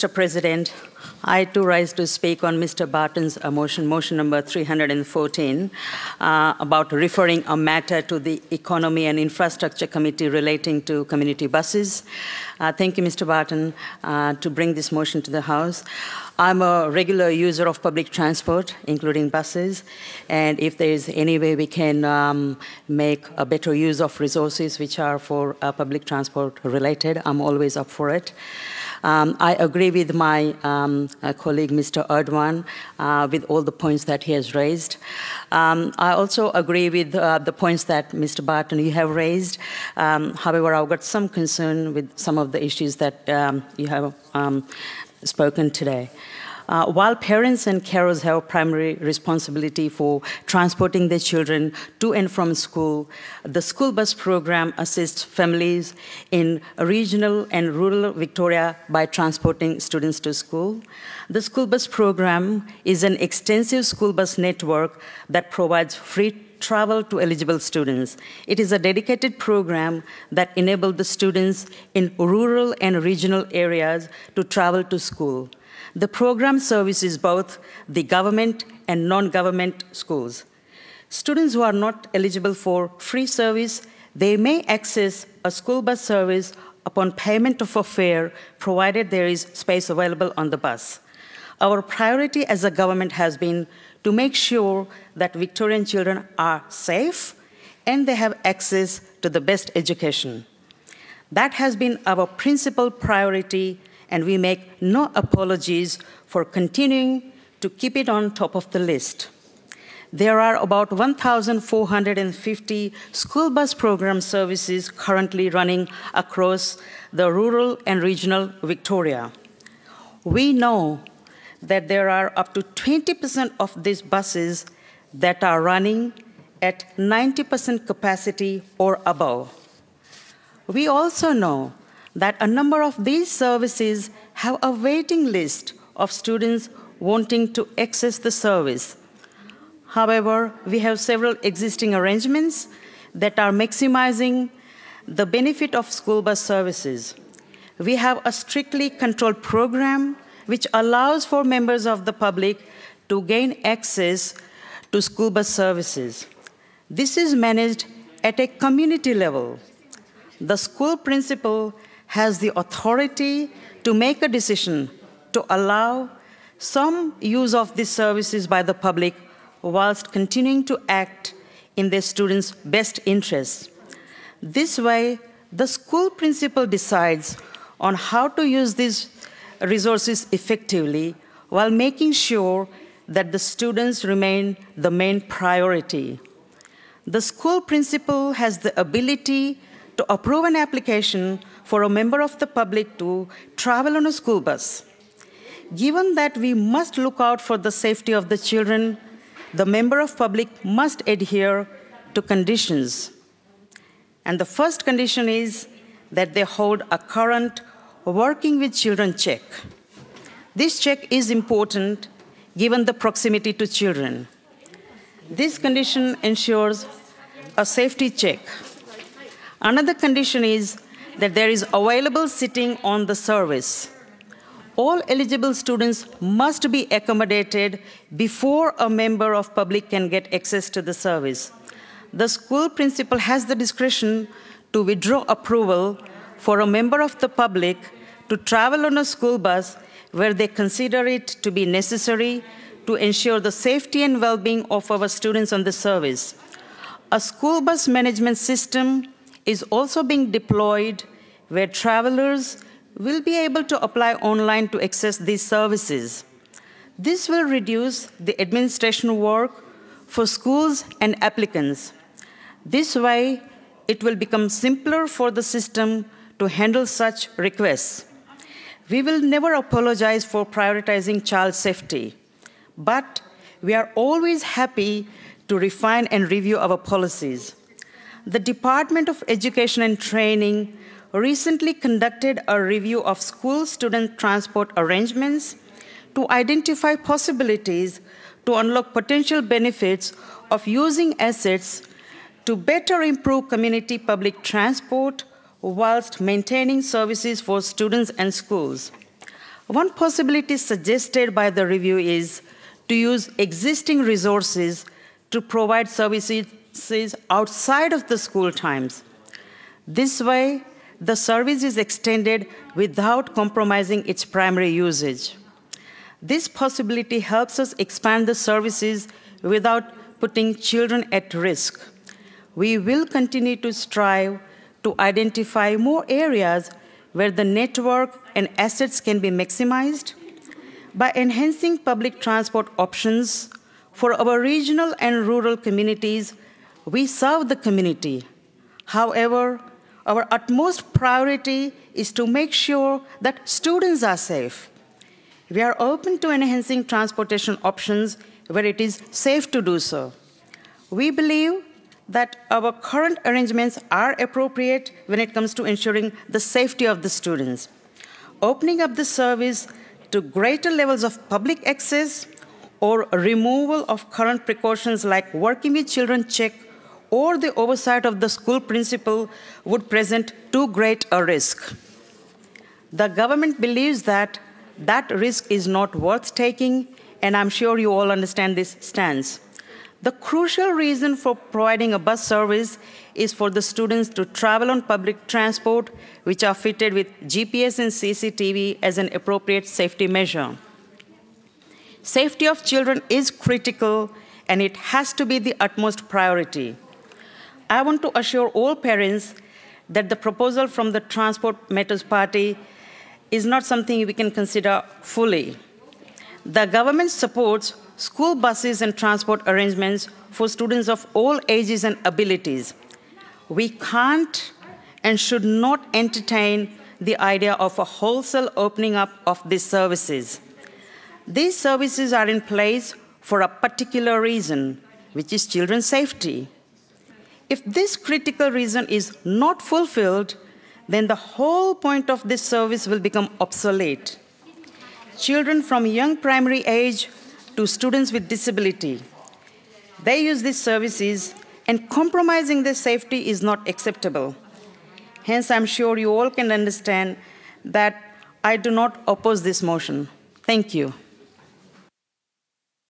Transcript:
Mr. President. I too rise to speak on Mr. Barton's motion number 314, about referring a matter to the Economy and Infrastructure Committee relating to community buses. Thank you, Mr. Barton, to bring this motion to the House. I'm a regular user of public transport, including buses, and if there is any way we can make a better use of resources which are for public transport related, I'm always up for it. I agree with my colleague, Mr. Erdwan, with all the points that he has raised. I also agree with the points that Mr. Barton, you have raised. However, I've got some concern with some of the issues that you have spoken today. While parents and carers have primary responsibility for transporting their children to and from school, the school bus program assists families in regional and rural Victoria by transporting students to school. The school bus program is an extensive school bus network that provides free travel to eligible students. It is a dedicated program that enables the students in rural and regional areas to travel to school. The program services both the government and non-government schools. Students who are not eligible for free service, they may access a school bus service upon payment of a fare, provided there is space available on the bus. Our priority as a government has been to make sure that Victorian children are safe and they have access to the best education. That has been our principal priority, and we make no apologies for continuing to keep it on top of the list. There are about 1,450 school bus program services currently running across the rural and regional Victoria. We know that there are up to 20% of these buses that are running at 90% capacity or above. We also know that a number of these services have a waiting list of students wanting to access the service. However, we have several existing arrangements that are maximizing the benefit of school bus services. We have a strictly controlled program which allows for members of the public to gain access to school bus services. This is managed at a community level. The school principal has the authority to make a decision to allow some use of these services by the public whilst continuing to act in their students' best interests. This way, the school principal decides on how to use these resources effectively while making sure that the students remain the main priority. The school principal has the ability to approve an application for a member of the public to travel on a school bus. Given that we must look out for the safety of the children, the member of public must adhere to conditions. And the first condition is that they hold a current working with children check. This check is important given the proximity to children. This condition ensures a safety check. Another condition is that there is available seating on the service. All eligible students must be accommodated before a member of public can get access to the service. The school principal has the discretion to withdraw approval for a member of the public to travel on a school bus where they consider it to be necessary to ensure the safety and well-being of our students on the service. A school bus management system is also being deployed where travelers will be able to apply online to access these services. This will reduce the administration work for schools and applicants. This way, it will become simpler for the system to handle such requests. We will never apologize for prioritizing child safety, but we are always happy to refine and review our policies. The Department of Education and Training recently conducted a review of school student transport arrangements to identify possibilities to unlock potential benefits of using assets to better improve community public transport whilst maintaining services for students and schools. One possibility suggested by the review is to use existing resources to provide services outside of the school times. This way, the service is extended without compromising its primary usage. This possibility helps us expand the services without putting children at risk. We will continue to strive to identify more areas where the network and assets can be maximized. By enhancing public transport options for our regional and rural communities, we serve the community. However, our utmost priority is to make sure that students are safe. We are open to enhancing transportation options where it is safe to do so. We believe that our current arrangements are appropriate when it comes to ensuring the safety of the students. Opening up the service to greater levels of public access or removal of current precautions like working with children check or the oversight of the school principal would present too great a risk. The government believes that that risk is not worth taking, and I'm sure you all understand this stance. The crucial reason for providing a bus service is for the students to travel on public transport, which are fitted with GPS and CCTV as an appropriate safety measure. Safety of children is critical, and it has to be the utmost priority. I want to assure all parents that the proposal from the Transport Matters Party is not something we can consider fully. The government supports school buses and transport arrangements for students of all ages and abilities. We can't and should not entertain the idea of a wholesale opening up of these services. These services are in place for a particular reason, which is children's safety. If this critical reason is not fulfilled, then the whole point of this service will become obsolete. Children from young primary age to students with disability, they use these services, and compromising their safety is not acceptable. Hence, I'm sure you all can understand that I do not oppose this motion. Thank you.